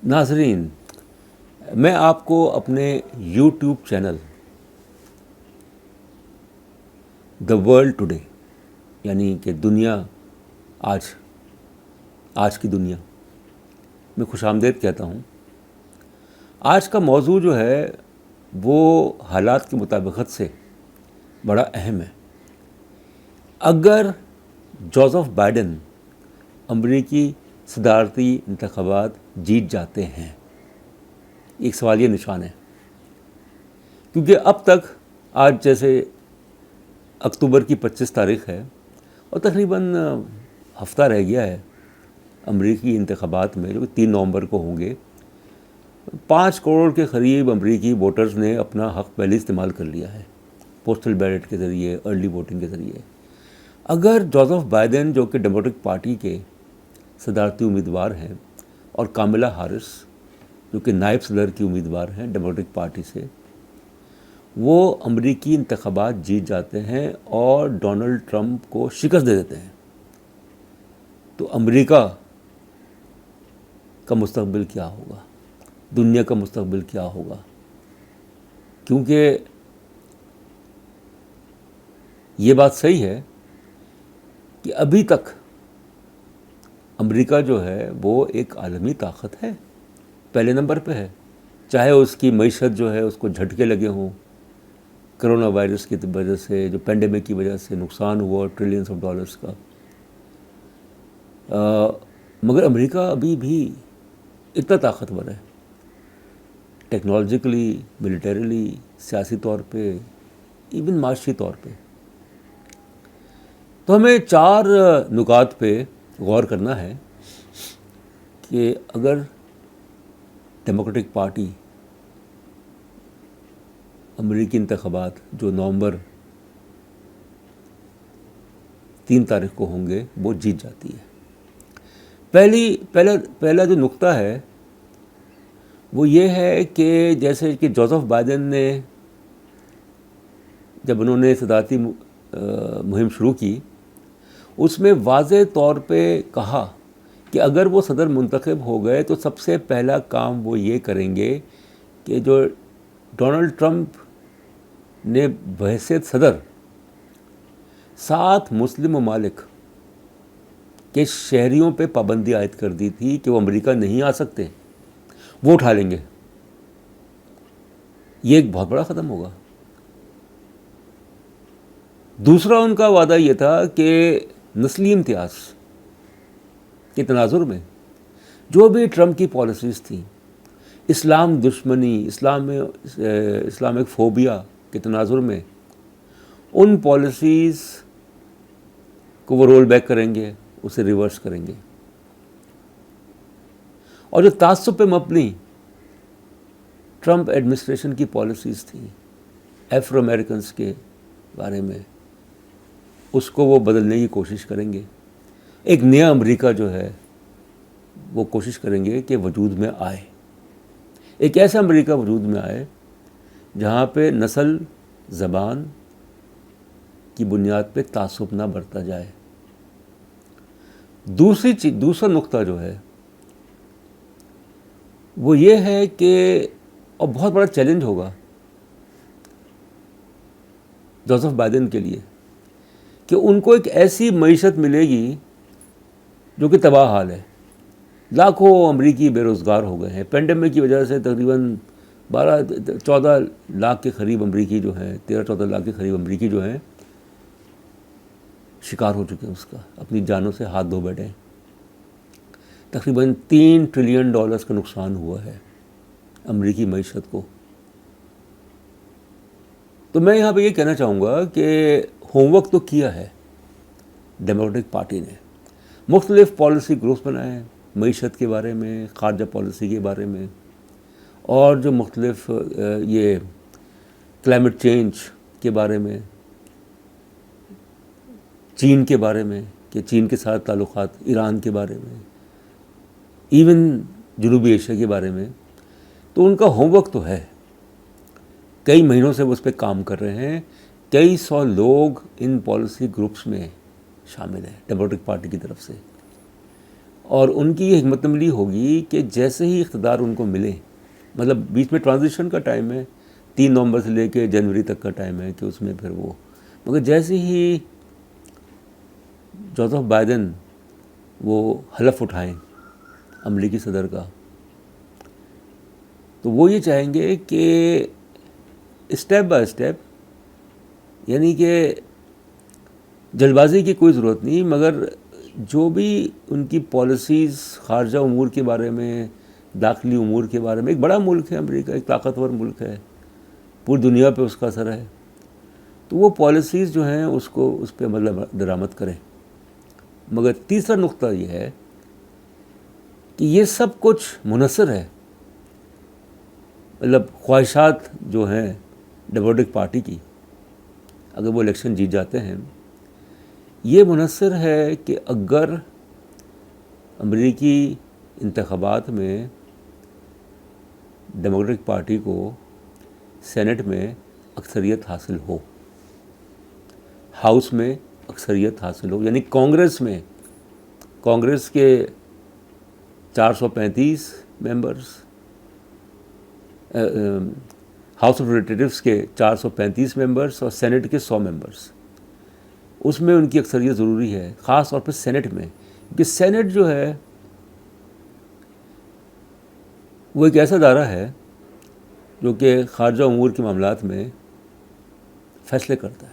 ناظرین، میں آپ کو اپنے YouTube channel the world today, یعنی کہ دنیا آج کی دنیا میں خوش آمدید کہتا ہوں۔ آج کا موضوع جو ہے وہ حالات کی مطابقت سے بڑا اہم ہے۔ اگر جوزف بائیڈن امریکی صدارتی انتخابات جیت جاتے ہیں، ایک سوالیہ نشان ہے، کیونکہ اب تک آج جیسے اکتوبر کی 25 تاریخ ہے اور تقریباً ہفتہ رہ گیا ہے امریکی انتخابات میں، جو کہ 3 نومبر کو ہوں گے۔ 5 کروڑ کے قریب امریکی ووٹرز نے اپنا حق پہلے استعمال کر لیا ہے، پوسٹل بیلٹ کے ذریعے، ارلی ووٹنگ کے ذریعے۔ اگر جوزف بائیڈن جو کہ ڈیموکریٹک پارٹی کے صدارتی امیدوار ہیں، اور کاملا ہیرس جو کہ نائب صدر کی امیدوار ہیں ڈیموکریٹک پارٹی سے، وہ امریکی انتخابات جیت جاتے ہیں اور ڈونلڈ ٹرمپ کو شکست دے دیتے ہیں، تو امریکہ کا مستقبل کیا ہوگا، دنیا کا مستقبل کیا ہوگا؟ کیونکہ یہ بات صحیح ہے کہ ابھی تک امریکہ جو ہے وہ ایک عالمی طاقت ہے، پہلے نمبر پہ ہے، چاہے اس کی معیشت جو ہے اس کو جھٹکے لگے ہوں، کرونا وائرس کی وجہ سے، جو پینڈیمک کی وجہ سے نقصان ہوا ٹریلینز آف ڈالرز کا، مگر امریکہ ابھی بھی اتنا طاقتور ہے، ٹیکنالوجیکلی، ملیٹریلی، سیاسی طور پہ، ایون معاشی طور پہ۔ تو ہمیں 4 نکات پہ غور کرنا ہے کہ اگر ڈیموکریٹک پارٹی امریکی انتخابات جو نومبر 3 تاریخ کو ہوں گے وہ جیت جاتی ہے، پہلا جو نقطہ ہے وہ یہ ہے کہ جیسے کہ جوزف بائیڈن نے جب انہوں نے صدارتی مہم شروع کی، اس میں واضح طور پہ کہا کہ اگر وہ صدر منتخب ہو گئے تو سب سے پہلا کام وہ یہ کریں گے کہ جو ڈونلڈ ٹرمپ نے بحیثیت صدر 7 مسلم ممالک کے شہریوں پہ پابندی عائد کر دی تھی کہ وہ امریکہ نہیں آ سکتے، وہ اٹھا لیں گے۔ یہ ایک بہت بڑا قدم ہوگا۔ دوسرا ان کا وعدہ یہ تھا کہ نسلی امتیاز کے تناظر میں جو بھی ٹرمپ کی پالیسیز تھیں، اسلام دشمنی، اسلامک فوبیا کے تناظر میں، ان پالیسیز کو وہ رول بیک کریں گے، اسے ریورس کریں گے۔ اور جو تعصب پہ مبنی ٹرمپ ایڈمنسٹریشن کی پالیسیز تھیں افرو امریکنز کے بارے میں، اس کو وہ بدلنے کی کوشش کریں گے۔ ایک نیا امریکہ جو ہے وہ کوشش کریں گے کہ وجود میں آئے، ایک ایسا امریکہ وجود میں آئے جہاں پہ نسل، زبان کی بنیاد پہ تعصب نہ برتا جائے۔ دوسرا نقطہ جو ہے وہ یہ ہے کہ، اور بہت بڑا چیلنج ہوگا جوزف بائیڈن کے لیے، کہ ان کو ایک ایسی معیشت ملے گی جو کہ تباہ حال ہے۔ لاکھوں امریکی بے روزگار ہو گئے ہیں، پینڈیمک کی وجہ سے تقریباً 14 لاکھ کے قریب امریکی جو ہیں، 13-14 لاکھ کے قریب امریکی جو ہیں شکار ہو چکے ہیں اس کا، اپنی جانوں سے ہاتھ دھو بیٹھے ہیں۔ تقریباً $3 ٹریلین کا نقصان ہوا ہے امریکی معیشت کو۔ تو میں یہاں پہ یہ کہنا چاہوں گا کہ ہوم ورک تو کیا ہے ڈیموکریٹک پارٹی نے، مختلف پالیسی گروپس بنائے ہیں معیشت کے بارے میں، خارجہ پالیسی کے بارے میں، اور جو مختلف یہ کلائمیٹ چینج کے بارے میں، چین کے بارے میں کہ چین کے ساتھ تعلقات، ایران کے بارے میں، ایون جنوبی ایشیا کے بارے میں۔ تو ان کا ہوم ورک تو ہے، کئی مہینوں سے وہ اس پہ کام کر رہے ہیں، کئی 100 لوگ ان پالیسی گروپس میں شامل ہیں ڈیموکریٹک پارٹی کی طرف سے۔ اور ان کی یہ حکمت عملی ہوگی کہ جیسے ہی اقتدار ان کو ملے، مطلب بیچ میں ٹرانزیشن کا ٹائم ہے، 3 نومبر سے لے کے جنوری تک کا ٹائم ہے کہ اس میں پھر وہ، مگر جیسے ہی جوزف بائیڈن وہ حلف اٹھائیں امریکی صدر کا، تو وہ یہ چاہیں گے کہ اسٹیپ بائی اسٹیپ، یعنی کہ جلد بازی کی کوئی ضرورت نہیں، مگر جو بھی ان کی پالیسیز خارجہ امور کے بارے میں، داخلی امور کے بارے میں، ایک بڑا ملک ہے امریکہ، ایک طاقتور ملک ہے، پوری دنیا پہ اس کا اثر ہے، تو وہ پالیسیز جو ہیں اس کو اس پہ عمل درآمد کریں۔ مگر تیسرا نقطہ یہ ہے کہ یہ سب کچھ منحصر ہے، مطلب خواہشات جو ہیں ڈیموکریٹک پارٹی کی، اگر وہ الیکشن جیت جاتے ہیں، یہ منحصر ہے کہ اگر امریکی انتخابات میں ڈیموکریٹک پارٹی کو سینٹ میں اکثریت حاصل ہو، ہاؤس میں اکثریت حاصل ہو، یعنی کانگریس میں، کانگریس کے 435 ممبرز، ہاؤس آف ریپریزنٹیٹیوز کے 435 ممبرز اور سینٹ کے 100 ممبرز، اس میں ان کی اکثریت ضروری ہے، خاص طور پہ سینٹ میں، کیونکہ سینٹ جو ہے وہ ایک ایسا ادارہ ہے جو کہ خارجہ امور کے معاملات میں فیصلے کرتا ہے،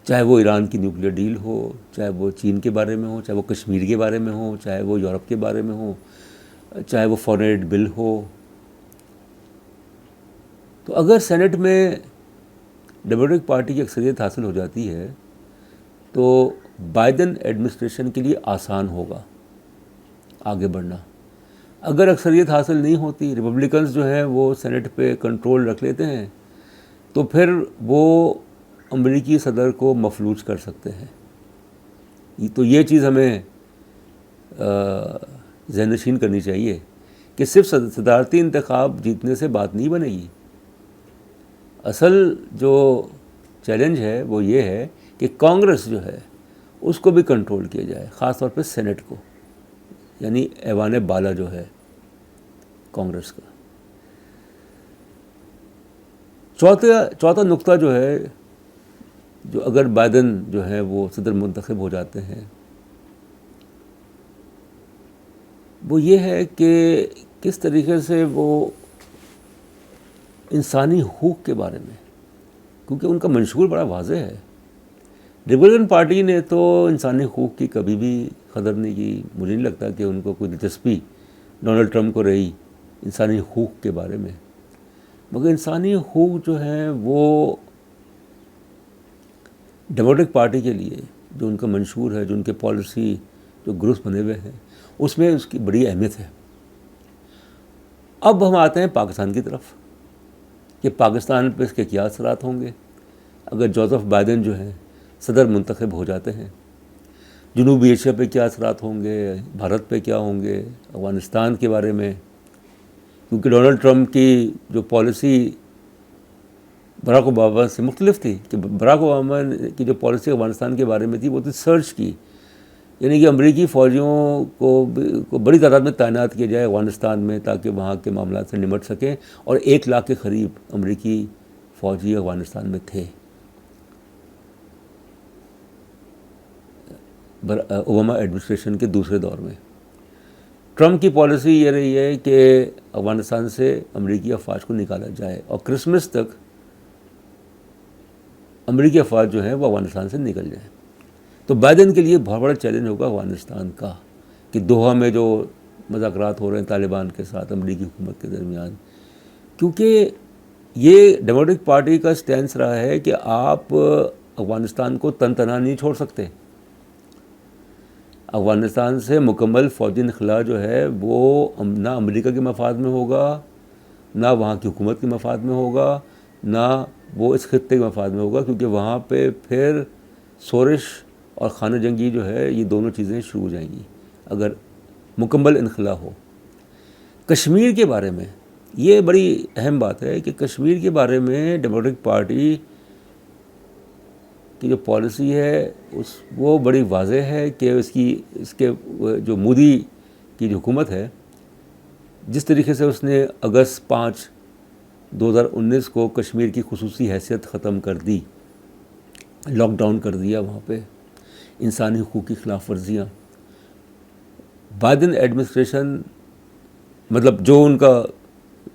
چاہے وہ ایران کی نیوکلیئر ڈیل ہو، چاہے وہ چین کے بارے میں ہو، چاہے وہ کشمیر کے بارے میں ہو، چاہے وہ یورپ کے بارے میں ہو، چاہے وہ فارن ایڈ بل ہو۔ تو اگر سینٹ میں ڈیموکریٹک پارٹی کی اکثریت حاصل ہو جاتی ہے تو بائیڈن ایڈمنسٹریشن کے لیے آسان ہوگا آگے بڑھنا۔ اگر اکثریت حاصل نہیں ہوتی، ریپبلکنز جو ہیں وہ سینٹ پہ کنٹرول رکھ لیتے ہیں، تو پھر وہ امریکی صدر کو مفلوج کر سکتے ہیں۔ تو یہ چیز ہمیں ذہن نشین کرنی چاہیے کہ صرف صدارتی انتخاب جیتنے سے بات نہیں بنے گی، اصل جو چیلنج ہے وہ یہ ہے کہ کانگریس جو ہے اس کو بھی کنٹرول کیا جائے، خاص طور پہ سینٹ کو، یعنی ایوان بالا جو ہے کانگریس کا۔ چوتھا نقطہ جو ہے، جو اگر بائیڈن جو ہے وہ صدر منتخب ہو جاتے ہیں، وہ یہ ہے کہ کس طریقے سے وہ انسانی حقوق کے بارے میں، کیونکہ ان کا منشور بڑا واضح ہے، ریپبلکن پارٹی نے تو انسانی حقوق کی کبھی بھی قدر نہیں کی، مجھے نہیں لگتا کہ ان کو کوئی دلچسپی ڈونلڈ ٹرمپ کو رہی انسانی حقوق کے بارے میں، مگر انسانی حقوق جو ہیں وہ ڈیموکریٹک پارٹی کے لیے جو ان کا منشور ہے، جو ان کے پالیسی جو گروپس بنے ہوئے ہیں، اس میں اس کی بڑی اہمیت ہے۔ اب ہم آتے ہیں پاکستان کی طرف کہ پاکستان پہ اس کے کیا اثرات ہوں گے اگر جوزف بائیڈن جو ہیں صدر منتخب ہو جاتے ہیں، جنوبی ایشیا پہ کیا اثرات ہوں گے، بھارت پہ کیا ہوں گے، افغانستان کے بارے میں، کیونکہ ڈونلڈ ٹرمپ کی جو پالیسی براک اوباما سے مختلف تھی، کہ براک اوباما کی جو پالیسی افغانستان کے بارے میں تھی وہ تھی سرچ کی، یعنی کہ امریکی فوجیوں کو بڑی تعداد میں تعینات کیا جائے افغانستان میں تاکہ وہاں کے معاملات سے نمٹ سکیں، اور 1 لاکھ کے قریب امریکی فوجی افغانستان میں تھے اوباما ایڈمنسٹریشن کے دوسرے دور میں۔ ٹرمپ کی پالیسی یہ رہی ہے کہ افغانستان سے امریکی افواج کو نکالا جائے، اور کرسمس تک امریکی افواج جو ہیں وہ افغانستان سے نکل جائیں۔ تو بائیڈن کے لیے بہت بڑا چیلنج ہوگا افغانستان کا، کہ دوحہ میں جو مذاکرات ہو رہے ہیں طالبان کے ساتھ امریکی حکومت کے درمیان، کیونکہ یہ ڈیموکریٹک پارٹی کا سٹینس رہا ہے کہ آپ افغانستان کو تن تنہا نہیں چھوڑ سکتے، افغانستان سے مکمل فوجی انخلاء جو ہے وہ نہ امریکہ کے مفاد میں ہوگا، نہ وہاں کی حکومت کے مفاد میں ہوگا، نہ وہ اس خطے کے مفاد میں ہوگا، کیونکہ وہاں پہ پھر شورش اور خانہ جنگی جو ہے یہ دونوں چیزیں شروع ہو جائیں گی اگر مکمل انخلاء ہو۔ کشمیر کے بارے میں یہ بڑی اہم بات ہے کہ کشمیر کے بارے میں ڈیموکریٹک پارٹی کہ جو پالیسی ہے وہ بڑی واضح ہے کہ اس کے جو مودی کی جو حکومت ہے، جس طریقے سے اس نے اگست 5 2019 کو کشمیر کی خصوصی حیثیت ختم کر دی، لاک ڈاؤن کر دیا وہاں پہ، انسانی حقوق کی خلاف ورزیاں، بائیڈن ایڈمنسٹریشن مطلب جو ان کا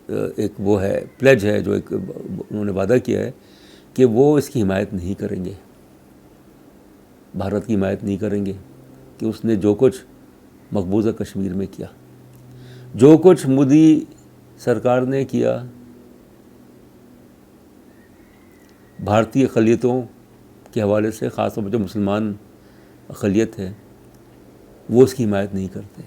ایک وہ ہے پلیج ہے، جو ایک انہوں نے وعدہ کیا ہے کہ وہ اس کی حمایت نہیں کریں گے، بھارت کی حمایت نہیں کریں گے کہ اس نے جو کچھ مقبوضہ کشمیر میں کیا، جو کچھ مودی سرکار نے کیا بھارتی اقلیتوں کے حوالے سے، خاص طور پر جو مسلمان اقلیت ہے، وہ اس کی حمایت نہیں کرتے۔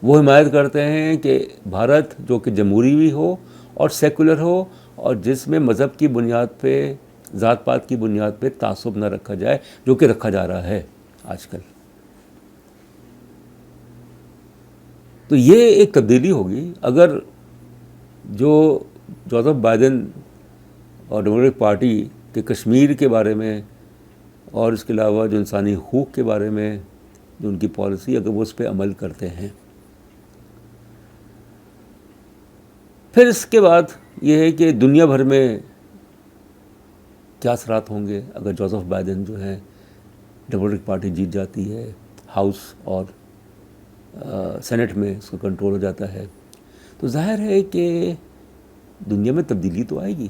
وہ حمایت کرتے ہیں کہ بھارت جو کہ جمہوری بھی ہو اور سیکولر ہو، اور جس میں مذہب کی بنیاد پہ، ذات پات کی بنیاد پہ تعصب نہ رکھا جائے، جو کہ رکھا جا رہا ہے آج کل۔ تو یہ ایک تبدیلی ہوگی اگر جو جوزف بائیڈن اور ڈیموکریٹک پارٹی کے کشمیر کے بارے میں اور اس کے علاوہ جو انسانی حقوق کے بارے میں جو ان کی پالیسی، اگر وہ اس پہ عمل کرتے ہیں۔ پھر اس کے بعد یہ ہے کہ دنیا بھر میں کیا اثرات ہوں گے اگر جوزف بائیڈن جو ہے ڈیموکریٹک پارٹی جیت جاتی ہے، ہاؤس اور سینٹ میں اس کا کنٹرول ہو جاتا ہے، تو ظاہر ہے کہ دنیا میں تبدیلی تو آئے گی۔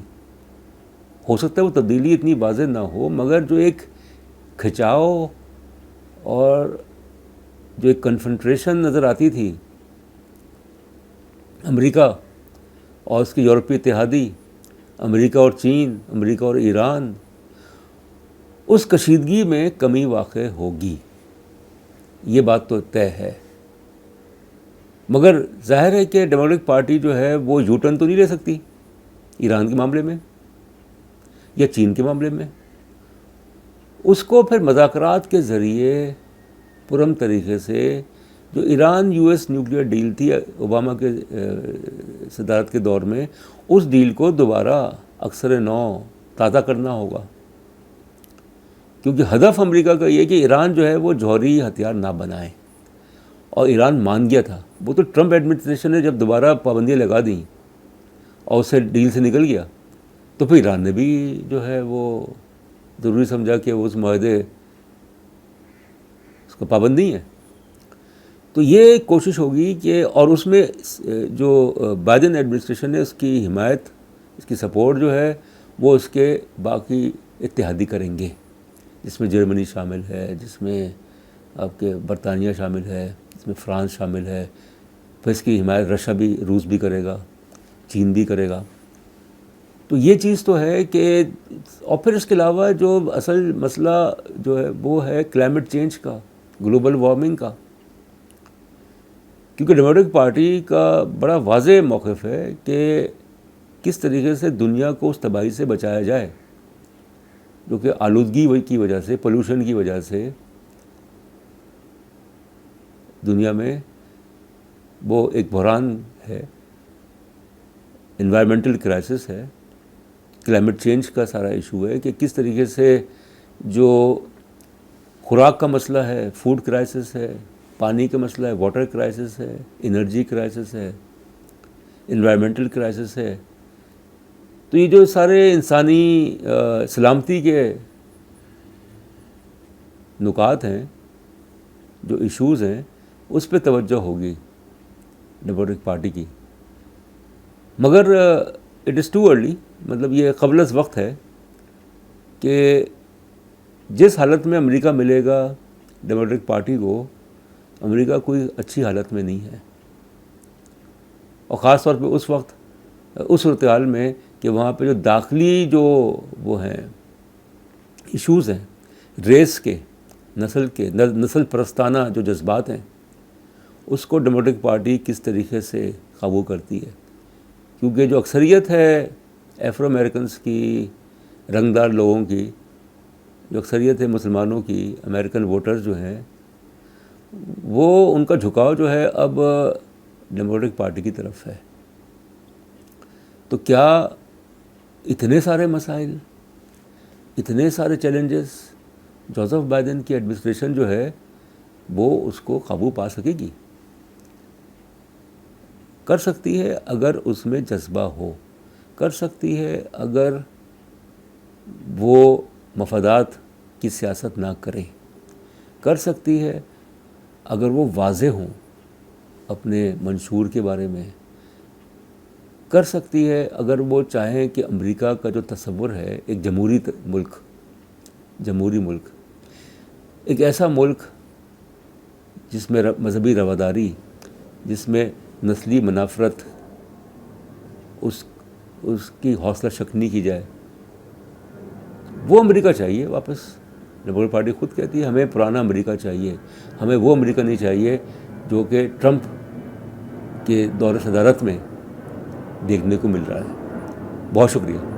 ہو سکتا ہے وہ تبدیلی اتنی واضح نہ ہو، مگر جو ایک کھچاؤ اور جو ایک کنفنٹریشن نظر آتی تھی امریکہ اور اس کے یورپی اتحادی، امریکہ اور چین، امریکہ اور ایران، اس کشیدگی میں کمی واقع ہوگی، یہ بات تو طے ہے۔ مگر ظاہر ہے کہ ڈیموکریٹک پارٹی جو ہے وہ یو ٹرن تو نہیں لے سکتی ایران کے معاملے میں یا چین کے معاملے میں۔ اس کو پھر مذاکرات کے ذریعے پرم طریقے سے جو Iran U S nuclear deal تھی اوباما کے صدارت کے دور میں، اس ڈیل کو دوبارہ اکثر نو تازہ کرنا ہوگا، کیونکہ ہدف امریکہ کا یہ کہ ایران جو ہے وہ جوہری ہتھیار نہ بنائے، اور ایران مان گیا تھا۔ وہ تو ٹرمپ ایڈمنسٹریشن نے جب دوبارہ پابندیاں لگا دیں اور اسے ڈیل سے نکل گیا، تو پھر ایران نے بھی جو ہے وہ ضروری سمجھا کہ وہ اس معاہدے اس کا پابند نہیں ہے۔ تو یہ کوشش ہوگی کہ، اور اس میں جو بائیڈن ایڈمنسٹریشن نے اس کی حمایت، اس کی سپورٹ جو ہے وہ اس کے باقی اتحادی کریں گے، جس میں جرمنی شامل ہے، جس میں آپ کے برطانیہ شامل ہے، جس میں فرانس شامل ہے، پھر اس کی حمایت رشیا بھی، روس بھی کرے گا، چین بھی کرے گا۔ تو یہ چیز تو ہے کہ، اور پھر اس کے علاوہ جو اصل مسئلہ جو ہے وہ ہے کلائمیٹ چینج کا، گلوبل وارمنگ کا، کیونکہ ڈیموکریٹک پارٹی کا بڑا واضح موقف ہے کہ کس طریقے سے دنیا کو اس تباہی سے بچایا جائے جو کہ آلودگی کی وجہ سے، پولوشن کی وجہ سے دنیا میں وہ ایک بحران ہے، انوائرمنٹل کرائسس ہے، کلائمیٹ چینج کا سارا ایشو ہے کہ کس طریقے سے جو خوراک کا مسئلہ ہے، فوڈ کرائسس ہے، پانی کا مسئلہ ہے، واٹر کرائسس ہے، انرجی کرائسس ہے، انوائرمنٹل کرائسس ہے۔ تو یہ جو سارے انسانی سلامتی کے نکات ہیں، جو ایشوز ہیں، اس پہ توجہ ہوگی ڈیموکریٹک پارٹی کی۔ مگر اٹ از ٹو ارلی، مطلب یہ قبل از وقت ہے کہ جس حالت میں امریکہ ملے گا ڈیموکریٹک پارٹی کو، امریکہ کوئی اچھی حالت میں نہیں ہے، اور خاص طور پہ اس وقت، اس صورتحال میں کہ وہاں پہ جو داخلی جو وہ ہیں ایشوز ہیں، ریس کے، نسل پرستانہ جو جذبات ہیں، اس کو ڈیموکریٹک پارٹی کس طریقے سے قابو کرتی ہے، کیونکہ جو اکثریت ہے افرو امریکنس کی، رنگدار لوگوں کی، جو اکثریت ہے مسلمانوں کی، امریکن ووٹرز جو ہیں، وہ ان کا جھکاؤ جو ہے اب ڈیموکریٹک پارٹی کی طرف ہے۔ تو کیا اتنے سارے مسائل اتنے سارے چیلنجز جوزف بائیڈن کی ایڈمنسٹریشن جو ہے وہ اس کو قابو پا سکے گی؟ کر سکتی ہے اگر اس میں جذبہ ہو، کر سکتی ہے اگر وہ مفادات کی سیاست نہ کرے، کر سکتی ہے اگر وہ واضح ہوں اپنے منشور کے بارے میں، کر سکتی ہے اگر وہ چاہیں کہ امریکہ کا جو تصور ہے ایک جمہوری ملک، ایک ایسا ملک جس میں مذہبی رواداری، جس میں نسلی منافرت اس کی حوصلہ شکنی کی جائے، وہ امریکہ چاہیے واپس۔ لیبرل پارٹی خود کہتی ہے ہمیں پرانا امریکہ چاہیے، ہمیں وہ امریکہ نہیں چاہیے جو کہ ٹرمپ کے دور صدارت میں دیکھنے کو مل رہا ہے۔ بہت شکریہ۔